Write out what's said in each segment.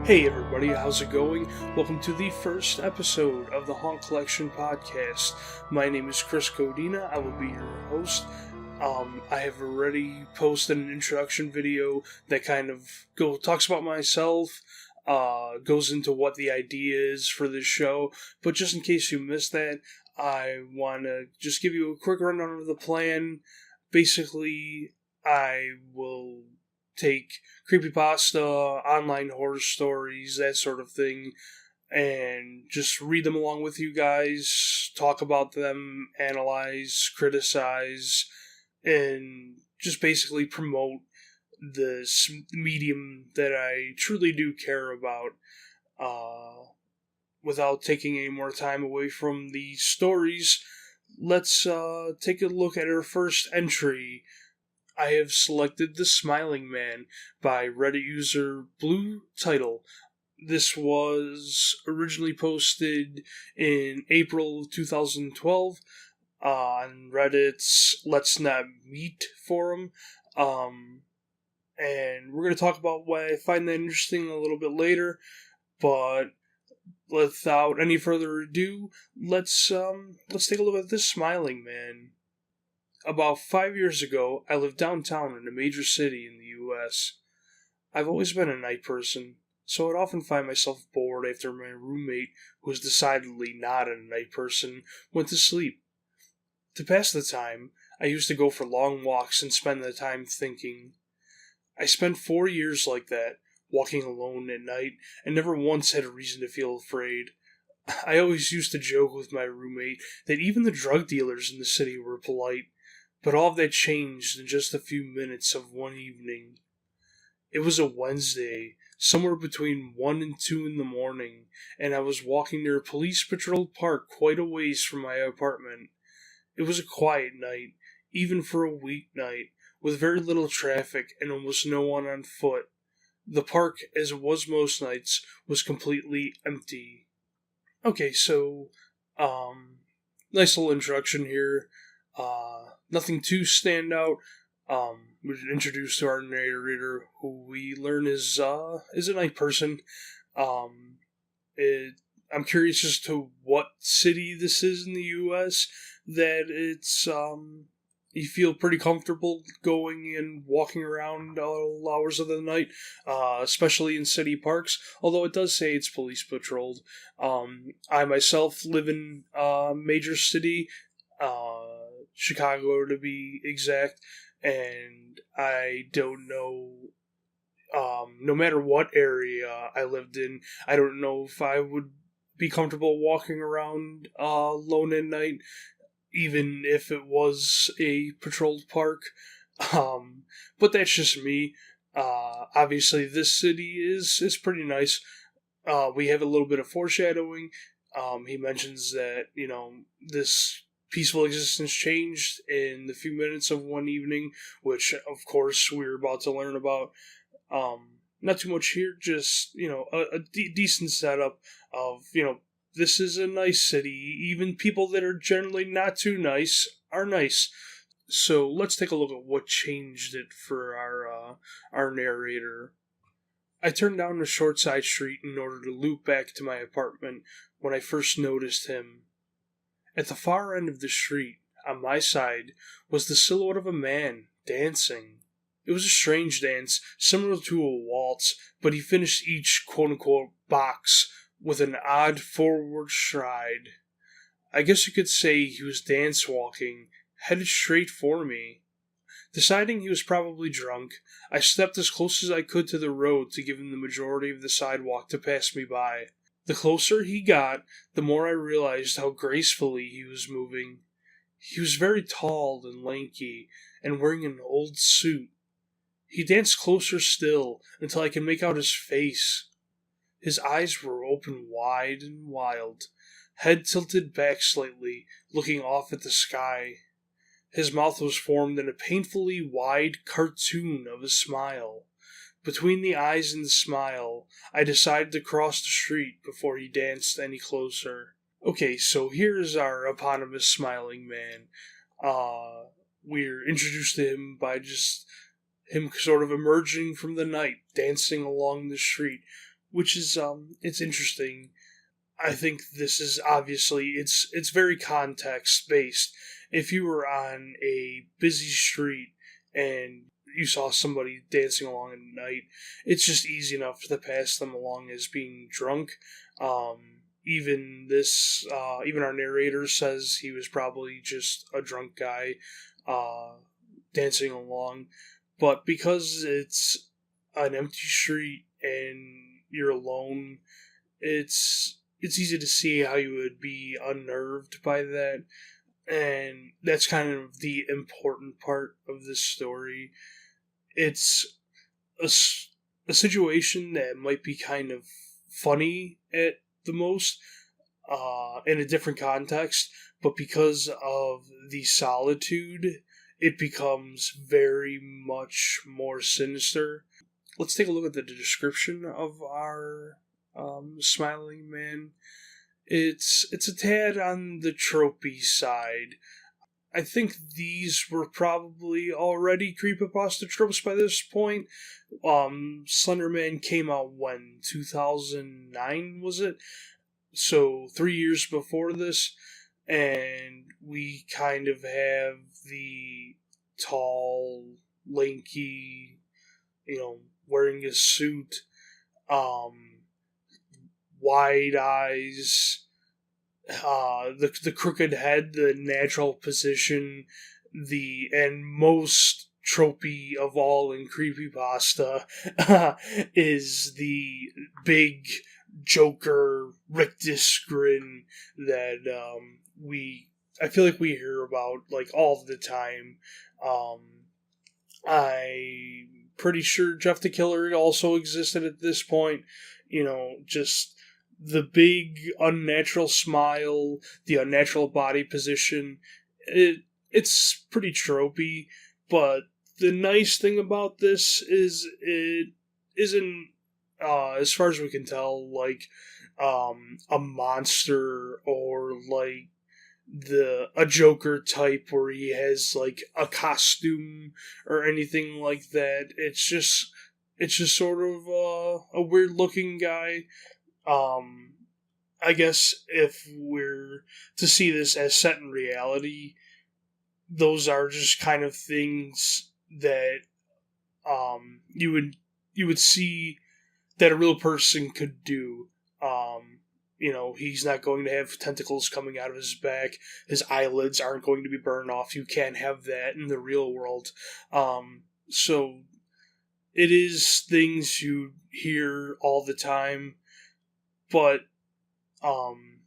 Hey everybody, how's it going? Welcome to the first episode of the Haunt Collection podcast. My name is Chris Codina. I will be your host. I have already posted an introduction video that kind of talks about myself, goes into what the idea is for this show, but just in case you missed that, I want to just give you a quick rundown of the plan. Basically, I will take creepypasta, online horror stories, that sort of thing, and just read them along with you guys, talk about them, analyze, criticize, and just basically promote this medium that I truly do care about. Without taking any more time away from the stories, let's take a look at our first entry. I have selected The Smiling Man by Reddit user Blue Title. This was originally posted in April 2012 on Reddit's Let's Not Meet forum. And we're going to talk about why I find that interesting a little bit later. But without any further ado, let's take a look at This Smiling Man. About 5 years ago, I lived downtown in a major city in the US. I've always been a night person, so I'd often find myself bored after my roommate, who was decidedly not a night person, went to sleep. To pass the time, I used to go for long walks and spend the time thinking. I spent 4 years like that, walking alone at night, and never once had a reason to feel afraid. I always used to joke with my roommate that even the drug dealers in the city were polite. But all of that changed in just a few minutes of one evening. It was a Wednesday, somewhere between 1 and 2 in the morning, and I was walking near a police-patrolled park quite a ways from my apartment. It was a quiet night, even for a weeknight, with very little traffic and almost no one on foot. The park, as it was most nights, was completely empty. Okay, so, nice little introduction here. Nothing too stand out. We're introduced to our narrator, who we learn is a night person. I'm curious as to what city this is in the U.S. that it's you feel pretty comfortable going and walking around all hours of the night, especially in city parks. Although it does say it's police patrolled. I myself live in a major city. Chicago to be exact, and I don't know, no matter what area I lived in, I don't know if I would be comfortable walking around alone at night, even if it was a patrolled park. But that's just me. Obviously, this city is pretty nice. We have a little bit of foreshadowing. He mentions that, this peaceful existence changed in the few minutes of one evening, which, of course, we're about to learn about. Not too much here, just, a decent setup of, this is a nice city. Even people that are generally not too nice are nice. So let's take a look at what changed it for our narrator. I turned down a short side street in order to loop back to my apartment when I first noticed him. At the far end of the street, on my side, was the silhouette of a man, dancing. It was a strange dance, similar to a waltz, but he finished each quote-unquote box with an odd forward stride. I guess you could say he was dance-walking, headed straight for me. Deciding he was probably drunk, I stepped as close as I could to the road to give him the majority of the sidewalk to pass me by. The closer he got, the more I realized how gracefully he was moving. He was very tall and lanky, and wearing an old suit. He danced closer still, until I could make out his face. His eyes were open wide and wild, head tilted back slightly, looking off at the sky. His mouth was formed in a painfully wide cartoon of a smile. Between the eyes and the smile, I decided to cross the street before he danced any closer. Okay, so here's our eponymous smiling man. We're introduced to him by just him sort of emerging from the night, dancing along the street. which is it's interesting. I think this is obviously it's very context based. If you were on a busy street and you saw somebody dancing along at night, it's just easy enough to pass them along as being drunk. Even our narrator says he was probably just a drunk guy uh, dancing along. But because it's an empty street and you're alone, it's easy to see how you would be unnerved by that, and that's kind of the important part of this story. It's a situation that might be kind of funny at the most, in a different context, but because of the solitude, it becomes very much more sinister. Let's take a look at the description of our Smiling Man. It's a tad on the tropey side. I think these were probably already creepypasta tropes by this point. Slenderman came out when 2009 was it? So 3 years before this, and we kind of have the tall, lanky, wearing a suit, um, wide eyes, the crooked head, the natural position, and most tropey of all in creepypasta is the big Joker rictus grin that I feel like we hear about like all the time. I'm pretty sure Jeff the Killer also existed at this point. Just the big unnatural smile, the unnatural body position. It's pretty tropey, but the nice thing about this is it isn't, as far as we can tell, like a monster or like a Joker type where he has like a costume or anything like that. It's just sort of a weird looking guy. Um, I guess if we're to see this as set in reality, those are just kind of things that you would see that a real person could do. He's not going to have tentacles coming out of his back. His eyelids aren't going to be burned off. You can't have that in the real world. So it is things you hear all the time, but um,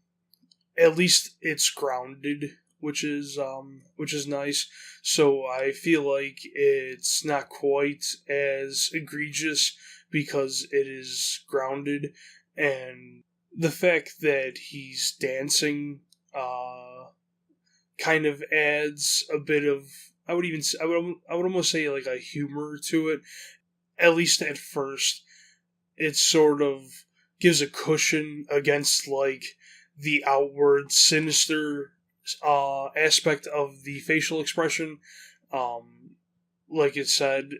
at least it's grounded, which is nice. So I feel like it's not quite as egregious because it is grounded, and the fact that he's dancing kind of adds a bit of, I would almost say like a humor to it. At least at first, it sort of gives a cushion against like the outward sinister aspect of the facial expression. Like it said,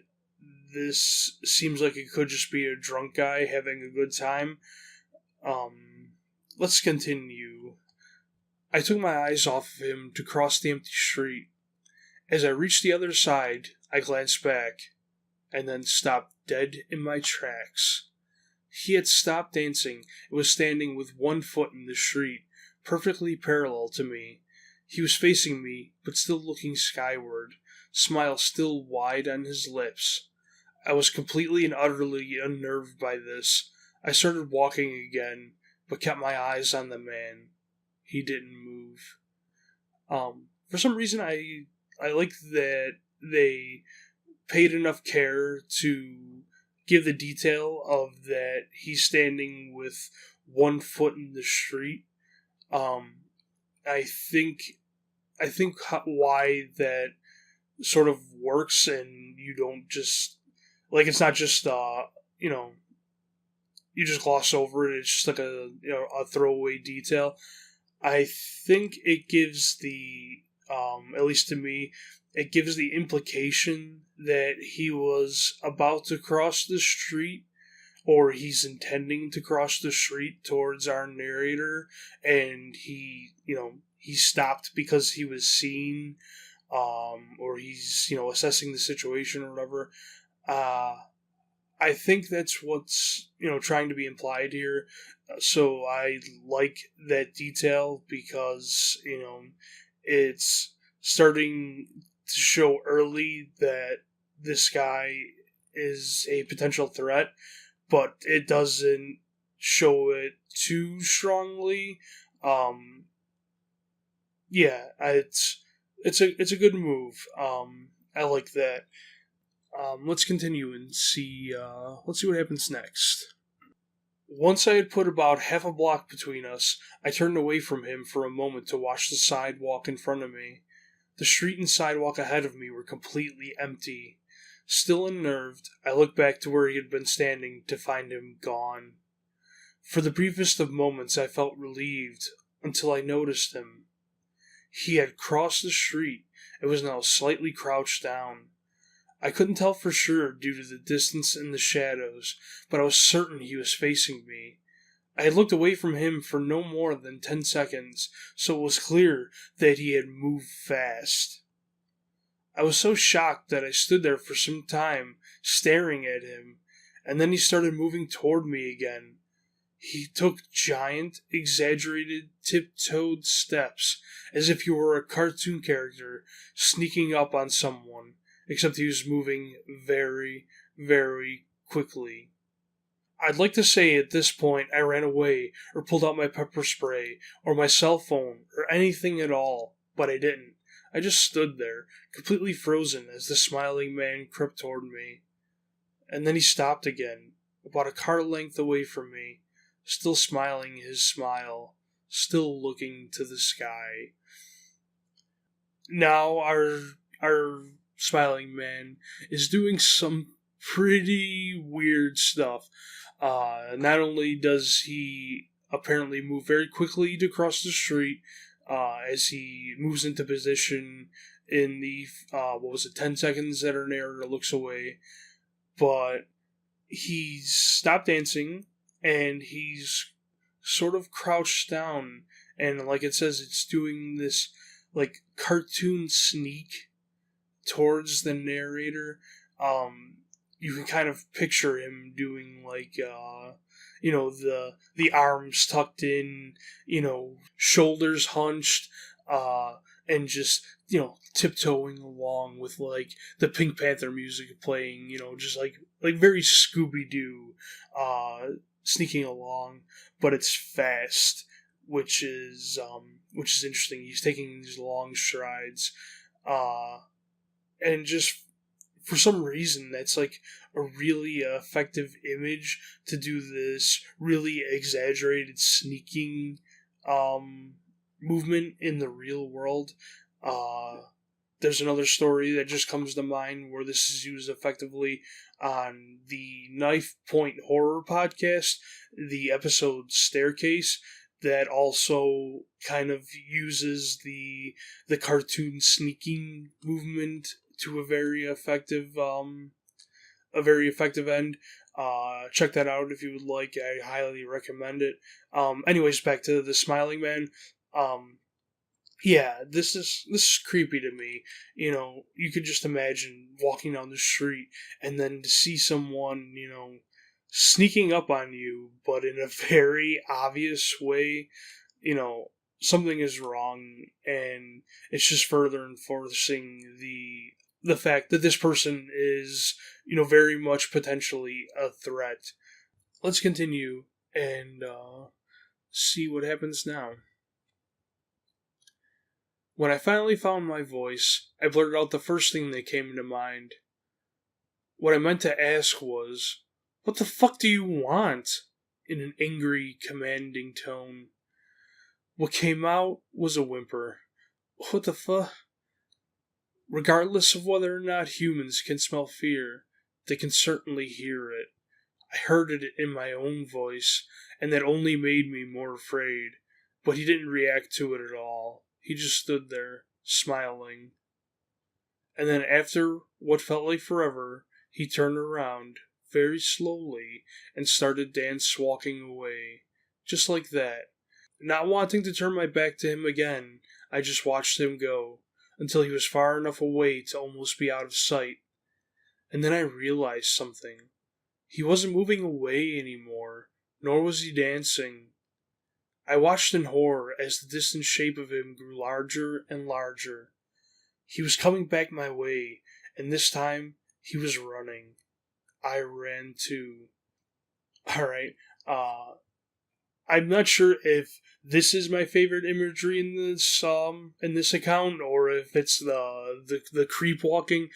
this seems like it could just be a drunk guy having a good time. Let's continue. I took my eyes off of him to cross the empty street. As I reached the other side, I glanced back, and then stopped dead in my tracks. He had stopped dancing and was standing with one foot in the street, perfectly parallel to me. He was facing me, but still looking skyward, smile still wide on his lips. I was completely and utterly unnerved by this. I started walking again, but kept my eyes on the man. He didn't move. For some reason, I like that they paid enough care to give the detail of that he's standing with one foot in the street. Um, I think why that sort of works, and you don't just like it's not just you just gloss over it. It's just like a throwaway detail. I think it gives the at least to me, it gives the implication that he was about to cross the street, or he's intending to cross the street towards our narrator, and he stopped because he was seen, or he's assessing the situation or whatever. I think that's what's trying to be implied here. So I like that detail because it's starting to show early that this guy is a potential threat, but it doesn't show it too strongly. Yeah, it's a good move. I like that. Let's continue and see. Let's see what happens next. Once I had put about half a block between us, I turned away from him for a moment to watch the sidewalk in front of me. The street and sidewalk ahead of me were completely empty. Still unnerved, I looked back to where he had been standing to find him gone. For the briefest of moments, I felt relieved until I noticed him. He had crossed the street and was now slightly crouched down. I couldn't tell for sure due to the distance and the shadows, but I was certain he was facing me. I had looked away from him for no more than 10 seconds, so it was clear that he had moved fast. I was so shocked that I stood there for some time, staring at him, and then he started moving toward me again. He took giant, exaggerated, tiptoed steps, as if he were a cartoon character sneaking up on someone, except he was moving very, very quickly. I'd like to say at this point I ran away, or pulled out my pepper spray, or my cell phone, or anything at all, but I didn't. I just stood there, completely frozen as the smiling man crept toward me. And then he stopped again, about a car length away from me, still smiling his smile, still looking to the sky. Now our smiling man is doing some pretty weird stuff. Not only does he apparently move very quickly to cross the street, as he moves into position in the 10 seconds that our narrator looks away, but he's stopped dancing and he's sort of crouched down, and like it says, it's doing this like cartoon sneak towards the narrator. You can kind of picture him doing like the arms tucked in, shoulders hunched, and just tiptoeing along with like the Pink Panther music playing, just like very Scooby Doo, sneaking along, but it's fast, which is interesting. He's taking these long strides, and just for some reason that's like a really effective image to do this really exaggerated sneaking movement in the real world. There's another story that just comes to mind where this is used effectively on the Knife Point Horror podcast, the episode Staircase, that also kind of uses the cartoon sneaking movement to a very effective end. Check that out if you would like. I highly recommend it. Anyways, back to the smiling man. Yeah, this is creepy to me. You could just imagine walking down the street and then to see someone, sneaking up on you, but in a very obvious way. Something is wrong, and it's just further enforcing the fact that this person is, very much potentially a threat. Let's continue and see what happens now. When I finally found my voice, I blurted out the first thing that came to mind. What I meant to ask was, "What the fuck do you want?" in an angry, commanding tone. What came out was a whimper. What the fuck? Regardless of whether or not humans can smell fear, they can certainly hear it. I heard it in my own voice, and that only made me more afraid. But he didn't react to it at all. He just stood there, smiling. And then after what felt like forever, he turned around, very slowly and started dance walking away. Just like that. Not wanting to turn my back to him again, I just watched him go, until he was far enough away to almost be out of sight. And then I realized something. He wasn't moving away anymore, nor was he dancing. I watched in horror as the distant shape of him grew larger and larger. He was coming back my way, and this time he was running. I ran too. Alright, I'm not sure if this is my favorite imagery in this account, or if it's the creep walking,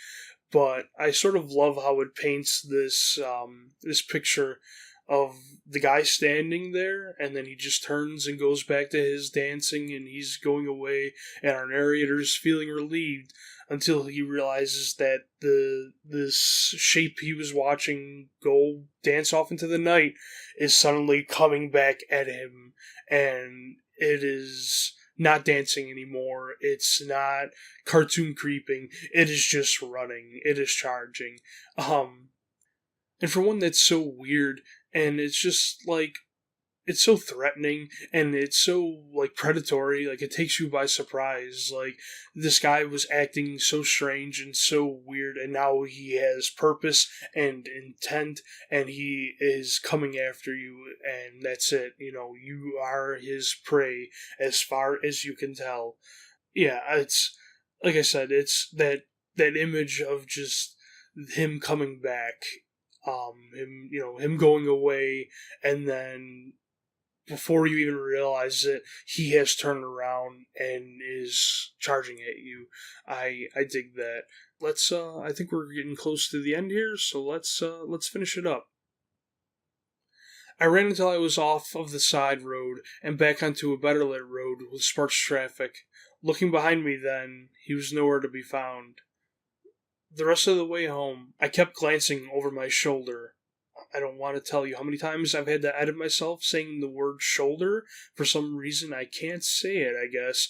but I sort of love how it paints this picture of the guy standing there, and then he just turns and goes back to his dancing, and he's going away, and our narrator's feeling relieved until he realizes that this shape he was watching go dance off into the night is suddenly coming back at him, and it is not dancing anymore. It's not cartoon creeping. It is just running. It is charging. And for one that's so weird, and it's just like, it's so threatening, and it's so like predatory, like it takes you by surprise. Like, this guy was acting so strange and so weird, and now he has purpose and intent, and he is coming after you, and that's it. You are his prey as far as you can tell. Yeah, it's like I said, it's that image of just him coming back, him going away, and then before you even realize it, he has turned around and is charging at you. I dig that. Let's I think we're getting close to the end here, so let's finish it up. I ran until I was off of the side road and back onto a better lit road with sparse traffic. Looking behind me then, he was nowhere to be found. The rest of the way home, I kept glancing over my shoulder. I don't want to tell you how many times I've had to edit myself saying the word shoulder. For some reason, I can't say it, I guess.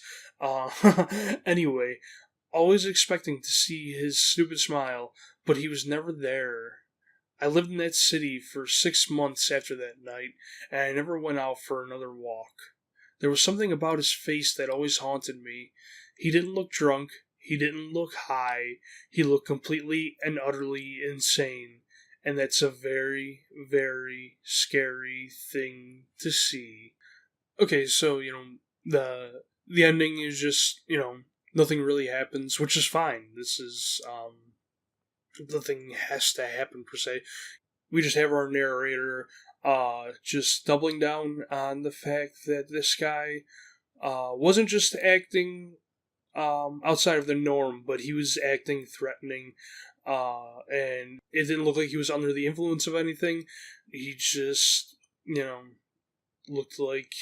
Anyway, always expecting to see his stupid smile, but he was never there. I lived in that city for 6 months after that night, and I never went out for another walk. There was something about his face that always haunted me. He didn't look drunk. He didn't look high. He looked completely and utterly insane. And that's a very, very scary thing to see. Okay, so, the ending is just, nothing really happens, which is fine. This is, nothing has to happen per se. We just have our narrator, just doubling down on the fact that this guy, wasn't just acting, outside of the norm, but he was acting threatening, and it didn't look like he was under the influence of anything. He just, looked like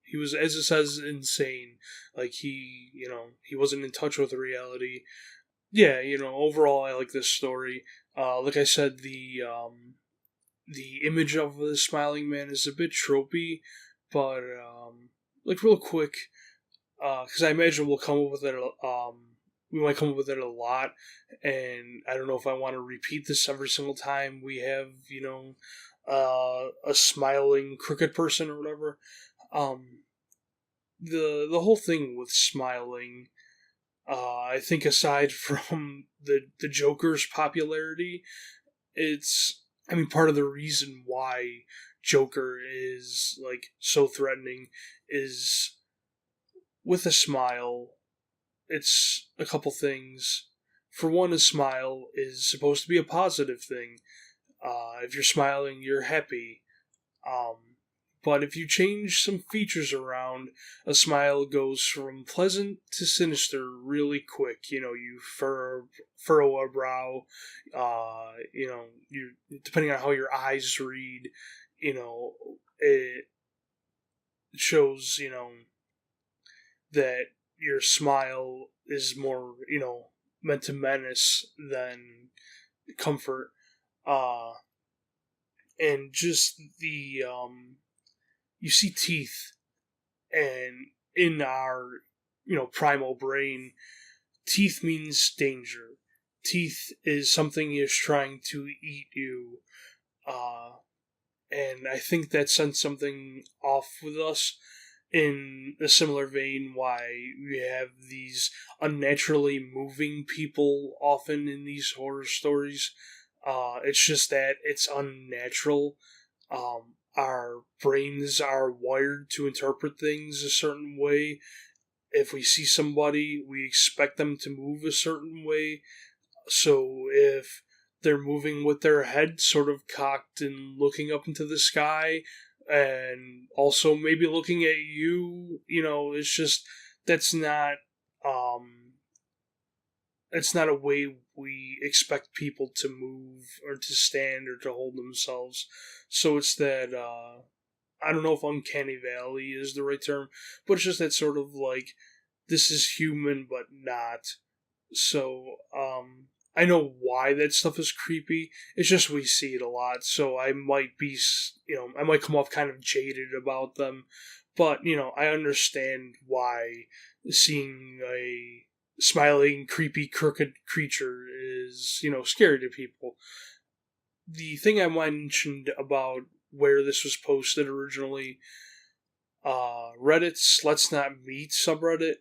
he was, as it says, insane. Like he wasn't in touch with reality. Yeah, overall, I like this story. Like I said, the image of the smiling man is a bit tropey, but like real quick, because I imagine we'll come up with it. We might come up with it a lot, and I don't know if I want to repeat this every single time we have, a smiling crooked person or whatever. The whole thing with smiling, I think aside from the Joker's popularity, part of the reason why Joker is like so threatening is with a smile. It's a couple things. For one, a smile is supposed to be a positive thing. If you're smiling, you're happy. But if you change some features around, a smile goes from pleasant to sinister really quick. You furrow a brow. You depending on how your eyes read, it shows that your smile is more, meant to menace than comfort. And just you see teeth, and in our, primal brain, teeth means danger. Teeth is something is trying to eat you. And I think that sent something off with us in a similar vein why we have these unnaturally moving people often in these horror stories. It's just that it's unnatural. Our brains are wired to interpret things a certain way. If we see somebody, we expect them to move a certain way. So if they're moving with their head sort of cocked and looking up into the sky, and also maybe looking at you, it's just that's not um it's not a way we expect people to move or to stand or to hold themselves. So it's that I don't know if uncanny valley is the right term, but it's just that sort of like this is human but not. So I know why that stuff is creepy. It's just we see it a lot, so I might be, I might come off kind of jaded about them, but I understand why seeing a smiling, creepy, crooked creature is, scary to people. The thing I mentioned about where this was posted originally, Reddit's Let's Not Meet subreddit,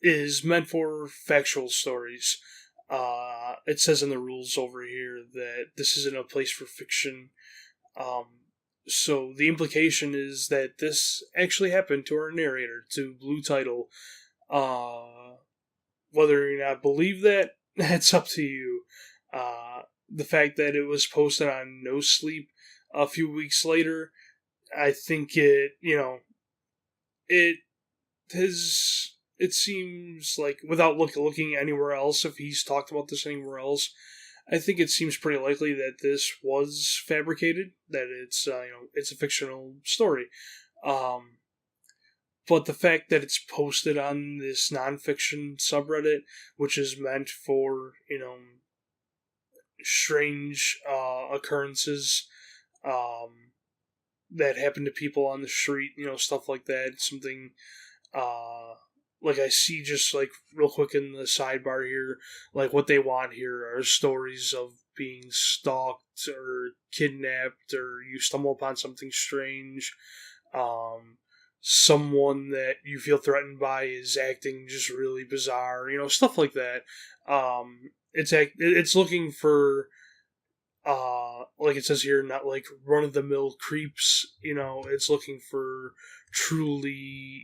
is meant for factual stories. It says in the rules over here that this isn't a place for fiction. So the implication is that this actually happened to our narrator, to Blue Title. Whether or not believe that, that's up to you. The fact that it was posted on No Sleep a few weeks later, I think it has. It seems like, without looking anywhere else, if he's talked about this anywhere else, I think it seems pretty likely that this was fabricated, that it's a fictional story. But the fact that it's posted on this nonfiction subreddit, which is meant for strange occurrences that happen to people on the street, stuff like that, something. Like I see just like real quick in the sidebar here, like what they want here are stories of being stalked or kidnapped, or you stumble upon something strange. Someone that you feel threatened by is acting just really bizarre, stuff like that. It's looking for like it says here, not like run of the mill creeps. It's looking for truly,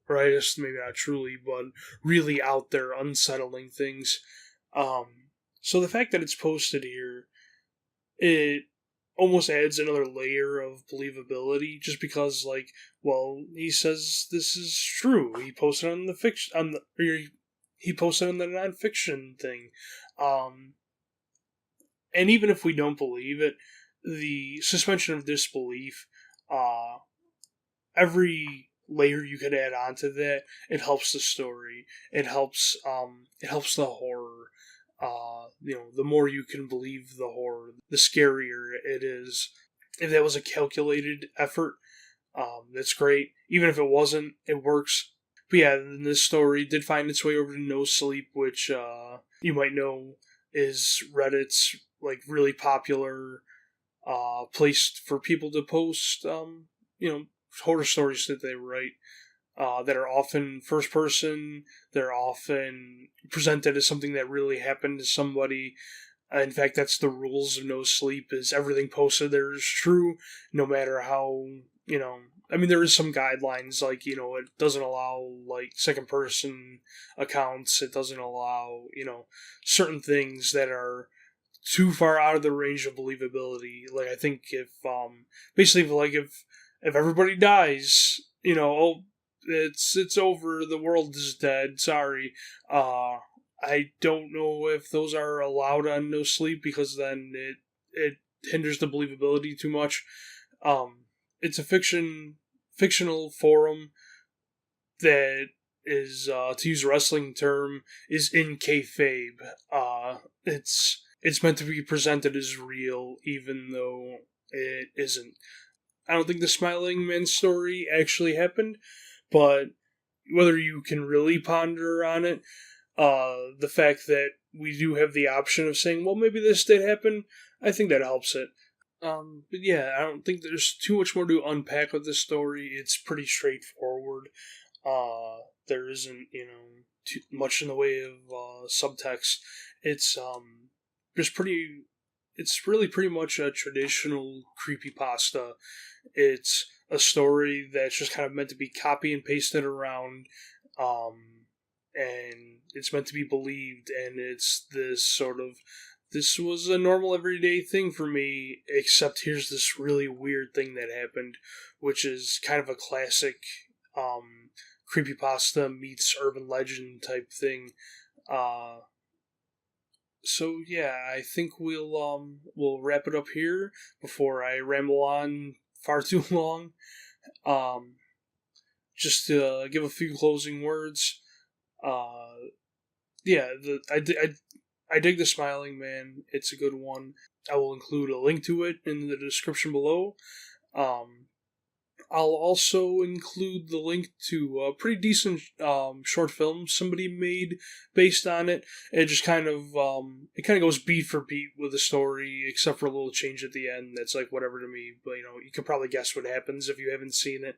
or I guess maybe not truly, but really out there, unsettling things. So the fact that it's posted here, it almost adds another layer of believability, just because, like, well, he says this is true. He posted on the fiction he posted on the nonfiction thing. And even if we don't believe it, the suspension of disbelief, every layer you could add onto that, it helps the story. It helps the horror. The more you can believe the horror, the scarier it is. If that was a calculated effort, that's great. Even if it wasn't, it works. But yeah, this story did find its way over to No Sleep, which you might know is Reddit's like really popular place for people to post horror stories that they write, that are often first person. They're often presented as something that really happened to somebody. In fact, that's the rules of No Sleep, is everything posted there is true, no matter how, there is some guidelines, like, it doesn't allow, like, second person accounts. It doesn't allow, certain things that are too far out of the range of believability. Like, I think if, basically, like, if everybody dies, it's over, the world is dead, sorry. I don't know if those are allowed on No Sleep, because then it hinders the believability too much. It's a fictional forum that is, to use a wrestling term, is in kayfabe. It's meant to be presented as real, even though it isn't. I don't think the Smiling Man story actually happened, but whether you can really ponder on it, the fact that we do have the option of saying, well, maybe this did happen, I think that helps it. But yeah, I don't think there's too much more to unpack with this story. It's pretty straightforward. There isn't, too much in the way of subtext. It's just pretty. It's really pretty much a traditional creepypasta. It's a story that's just kind of meant to be copy and pasted around, and it's meant to be believed. And it's this sort of this was a normal everyday thing for me, except here's this really weird thing that happened, which is kind of a classic creepypasta meets urban legend type thing. Uh, so yeah, I think we'll wrap it up here before I ramble on far too long. Um, just to give a few closing words. Uh, yeah, I dig the Smiling Man. It's a good one. I will include a link to it in the description below. Um, I'll also include the link to a pretty decent short film somebody made based on it. It just kind of goes beat for beat with the story, except for a little change at the end. That's like whatever to me, but you can probably guess what happens if you haven't seen it.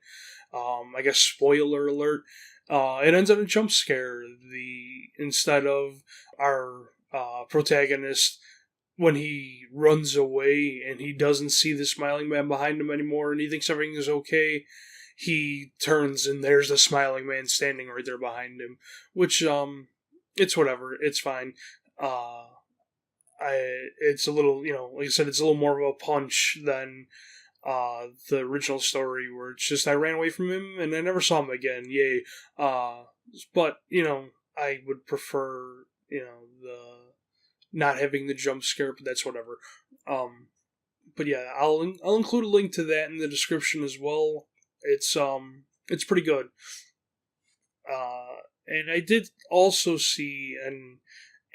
I guess spoiler alert. It ends on a jump scare. Instead of our protagonist, when he runs away and he doesn't see the Smiling Man behind him anymore and he thinks everything is okay, he turns and there's the Smiling Man standing right there behind him. Which, it's whatever. It's fine. It's a little, like I said, it's a little more of a punch than the original story where it's just I ran away from him and I never saw him again. Yay. But, I would prefer, the not having the jump scare, but that's whatever. But yeah, I'll include a link to that in the description as well. It's pretty good. And I did also see an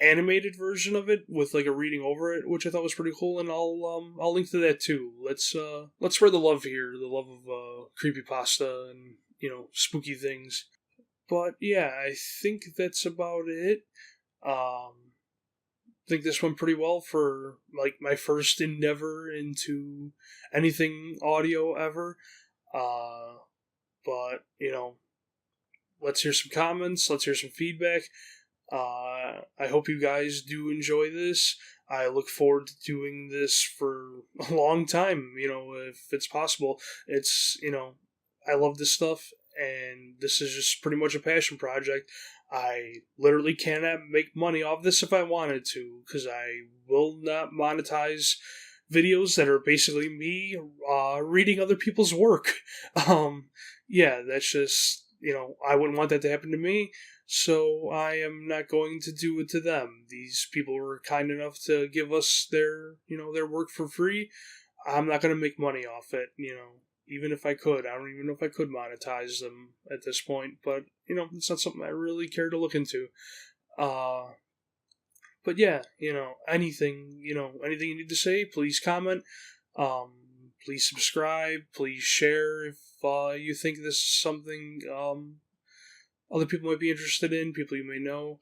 animated version of it with like a reading over it, which I thought was pretty cool, and I'll link to that too. Let's spread the love here, the love of creepypasta and spooky things. But yeah, I think that's about it. Think this went pretty well for like my first endeavor into anything audio ever. But let's hear some comments. Let's hear some feedback. I hope you guys do enjoy this. I look forward to doing this for a long time. If it's possible. It's I love this stuff, and this is just pretty much a passion project. I literally cannot make money off this if I wanted to, because I will not monetize videos that are basically me reading other people's work. Yeah, that's just, I wouldn't want that to happen to me, so I am not going to do it to them. These people were kind enough to give us their work for free. I'm not going to make money off it, even if I could. I don't even know if I could monetize them at this point, but, it's not something I really care to look into. But yeah, anything you need to say, please comment. Please subscribe. Please share if you think this is something other people might be interested in, people you may know.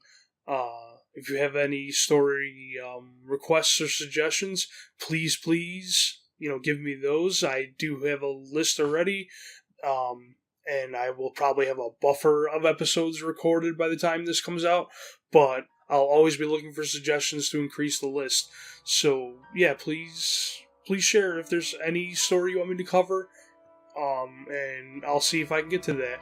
If you have any story requests or suggestions, please, give me those. I do have a list already, and I will probably have a buffer of episodes recorded by the time this comes out, but I'll always be looking for suggestions to increase the list. So, yeah, please share if there's any story you want me to cover, and I'll see if I can get to that.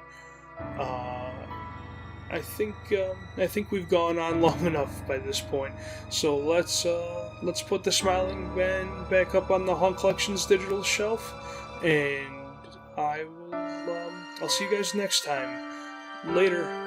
I think we've gone on long enough by this point. So let's put the Smiling Man back up on the Haunt Collections digital shelf, and I'll see you guys next time. Later.